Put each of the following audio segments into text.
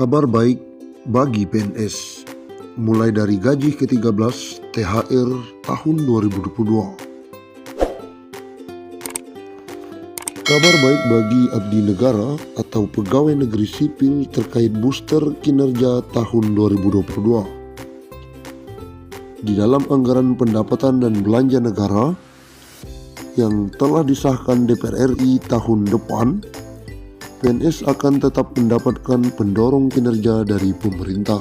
Kabar baik bagi PNS, mulai dari gaji ke-13 THR tahun 2022. Kabar baik bagi abdi negara atau pegawai negeri sipil terkait booster kinerja tahun 2022. Di dalam anggaran pendapatan dan belanja negara yang telah disahkan DPR RI tahun depan, PNS akan tetap mendapatkan pendorong kinerja dari pemerintah.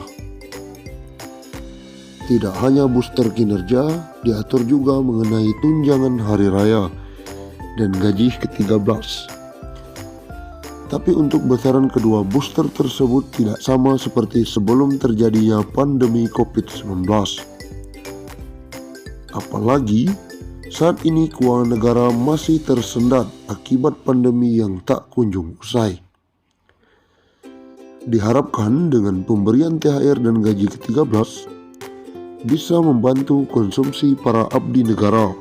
Tidak hanya booster kinerja, diatur juga mengenai tunjangan hari raya dan gaji ke-13. Tapi untuk besaran kedua booster tersebut tidak sama seperti sebelum terjadinya pandemi COVID-19. Apalagi saat ini keuangan negara masih tersendat akibat pandemi yang tak kunjung usai. Diharapkan dengan pemberian THR dan gaji ke-13 bisa membantu konsumsi para abdi negara,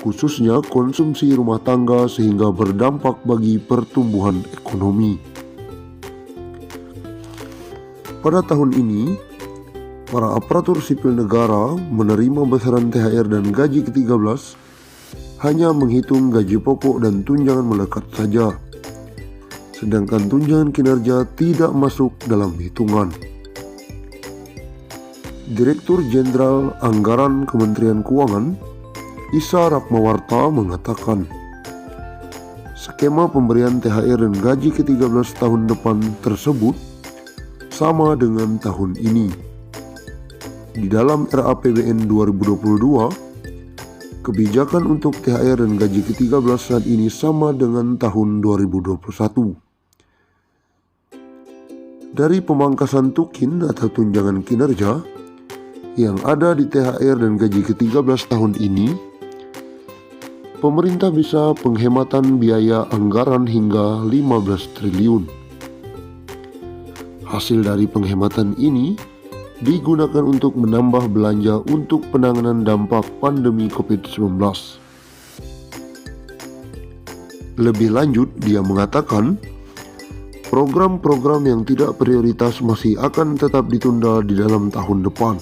khususnya konsumsi rumah tangga sehingga berdampak bagi pertumbuhan ekonomi. Pada tahun ini, para aparatur sipil negara menerima besaran THR dan gaji ke-13 hanya menghitung gaji pokok dan tunjangan melekat saja, sedangkan tunjangan kinerja tidak masuk dalam hitungan. Direktur Jenderal Anggaran Kementerian Keuangan, Isa Ratmawarta mengatakan, skema pemberian THR dan gaji ke-13 tahun depan tersebut sama dengan tahun ini. Di dalam RAPBN 2022, kebijakan untuk THR dan gaji ke-13 saat ini sama dengan tahun 2021. Dari pemangkasan tukin atau tunjangan kinerja yang ada di THR dan gaji ke-13 tahun ini, pemerintah bisa penghematan biaya anggaran hingga 15 triliun. Hasil dari penghematan ini digunakan untuk menambah belanja untuk penanganan dampak pandemi COVID-19. Lebih lanjut, dia mengatakan, program-program yang tidak prioritas masih akan tetap ditunda di dalam tahun depan.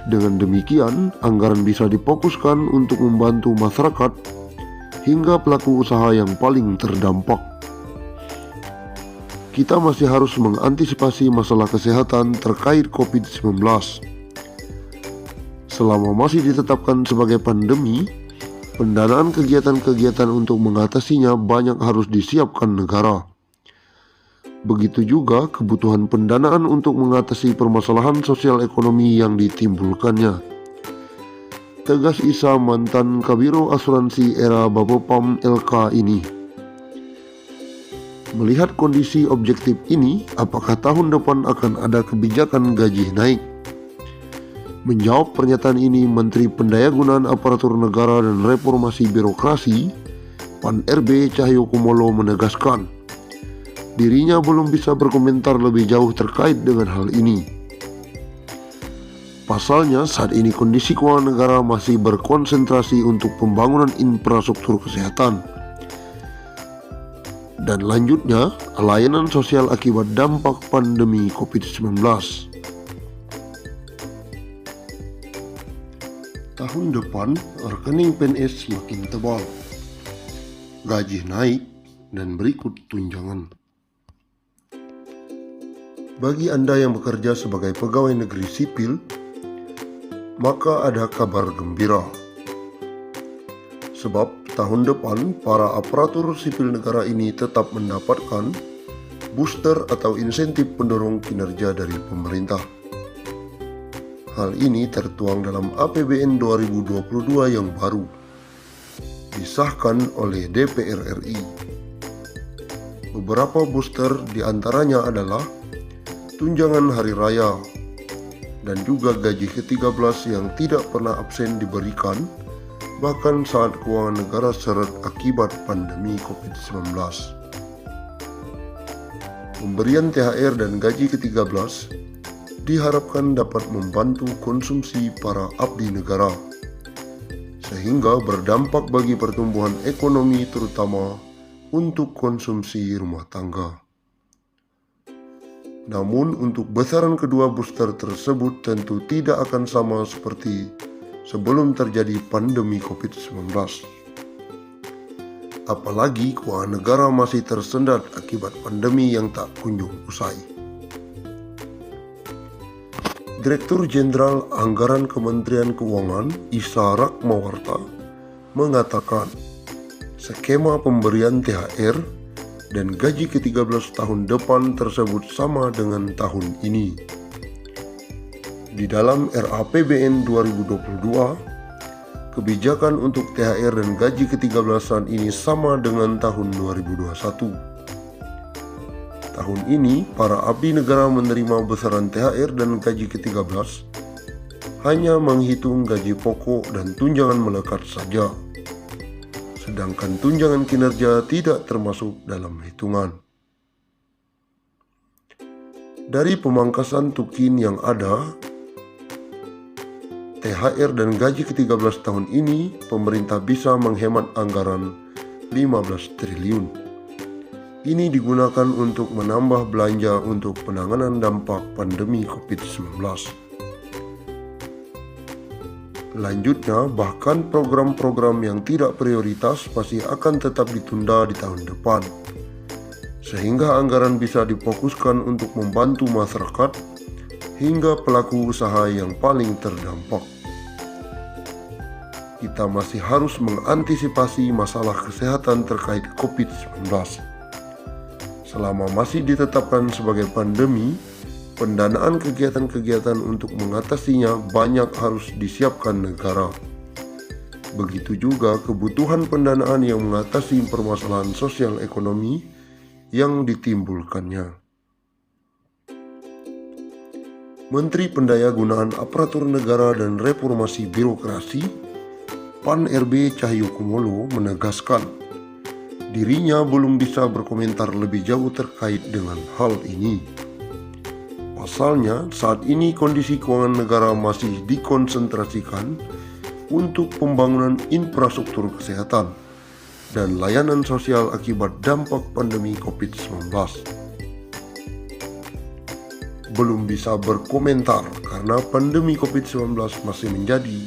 Dengan demikian, anggaran bisa difokuskan untuk membantu masyarakat hingga pelaku usaha yang paling terdampak. Kita masih harus mengantisipasi masalah kesehatan terkait COVID-19. Selama masih ditetapkan sebagai pandemi, pendanaan kegiatan-kegiatan untuk mengatasinya banyak harus disiapkan negara. Begitu juga kebutuhan pendanaan untuk mengatasi permasalahan sosial ekonomi yang ditimbulkannya. Tegas Isa, mantan Kabiro Asuransi era Bapepam LK ini. Melihat kondisi objektif ini, apakah tahun depan akan ada kebijakan gaji naik? Menjawab pernyataan ini, Menteri Pendayagunaan Aparatur Negara dan Reformasi Birokrasi, PAN RB Cahyokumolo menegaskan, dirinya belum bisa berkomentar lebih jauh terkait dengan hal ini. Pasalnya, saat ini kondisi keuangan negara masih berkonsentrasi untuk pembangunan infrastruktur kesehatan. Dan lanjutnya, layanan sosial akibat dampak pandemi COVID-19. Tahun depan, rekening PNS semakin tebal. Gaji naik dan berikut tunjangan. Bagi Anda yang bekerja sebagai pegawai negeri sipil, maka ada kabar gembira. Sebab tahun depan, para aparatur sipil negara ini tetap mendapatkan booster atau insentif pendorong kinerja dari pemerintah. Hal ini tertuang dalam APBN 2022 yang baru disahkan oleh DPR RI. Beberapa booster diantaranya adalah tunjangan hari raya dan juga gaji ke-13 yang tidak pernah absen diberikan bahkan saat keuangan negara seret akibat pandemi COVID-19. Pemberian THR dan gaji ke-13 diharapkan dapat membantu konsumsi para abdi negara, sehingga berdampak bagi pertumbuhan ekonomi terutama untuk konsumsi rumah tangga. Namun untuk besaran kedua booster tersebut tentu tidak akan sama seperti sebelum terjadi pandemi COVID-19. Apalagi keuangan negara masih tersendat akibat pandemi yang tak kunjung usai. Direktur Jenderal Anggaran Kementerian Keuangan Isa Ratmawarta mengatakan skema pemberian THR dan gaji ke-13 tahun depan tersebut sama dengan tahun ini. Di dalam RAPBN 2022, kebijakan untuk THR dan gaji ke-13-an ini sama dengan tahun 2021. Tahun ini, para abdi negara menerima besaran THR dan gaji ke-13 hanya menghitung gaji pokok dan tunjangan melekat saja. Sedangkan tunjangan kinerja tidak termasuk dalam hitungan. Dari pemangkasan tukin yang ada, THR dan gaji ke-13 tahun ini, pemerintah bisa menghemat anggaran 15 triliun. Ini digunakan untuk menambah belanja untuk penanganan dampak pandemi COVID-19. Selanjutnya, bahkan program-program yang tidak prioritas masih akan tetap ditunda di tahun depan, sehingga anggaran bisa difokuskan untuk membantu masyarakat hingga pelaku usaha yang paling terdampak. Kita masih harus mengantisipasi masalah kesehatan terkait COVID-19. Selama masih ditetapkan sebagai pandemi, pendanaan kegiatan-kegiatan untuk mengatasinya banyak harus disiapkan negara. Begitu juga kebutuhan pendanaan yang mengatasi permasalahan sosial ekonomi yang ditimbulkannya. Menteri Pendayagunaan Aparatur Negara dan Reformasi Birokrasi PAN RB Cahyokumolo menegaskan dirinya belum bisa berkomentar lebih jauh terkait dengan hal ini. Pasalnya, saat ini kondisi keuangan negara masih dikonsentrasikan untuk pembangunan infrastruktur kesehatan dan layanan sosial akibat dampak pandemi COVID-19. Belum bisa berkomentar karena pandemi COVID-19 masih menjadi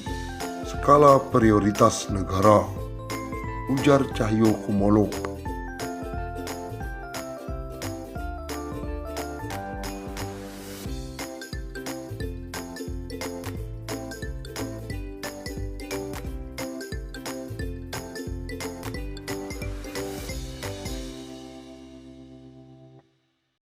skala prioritas negara, ujar Cahyokumolo.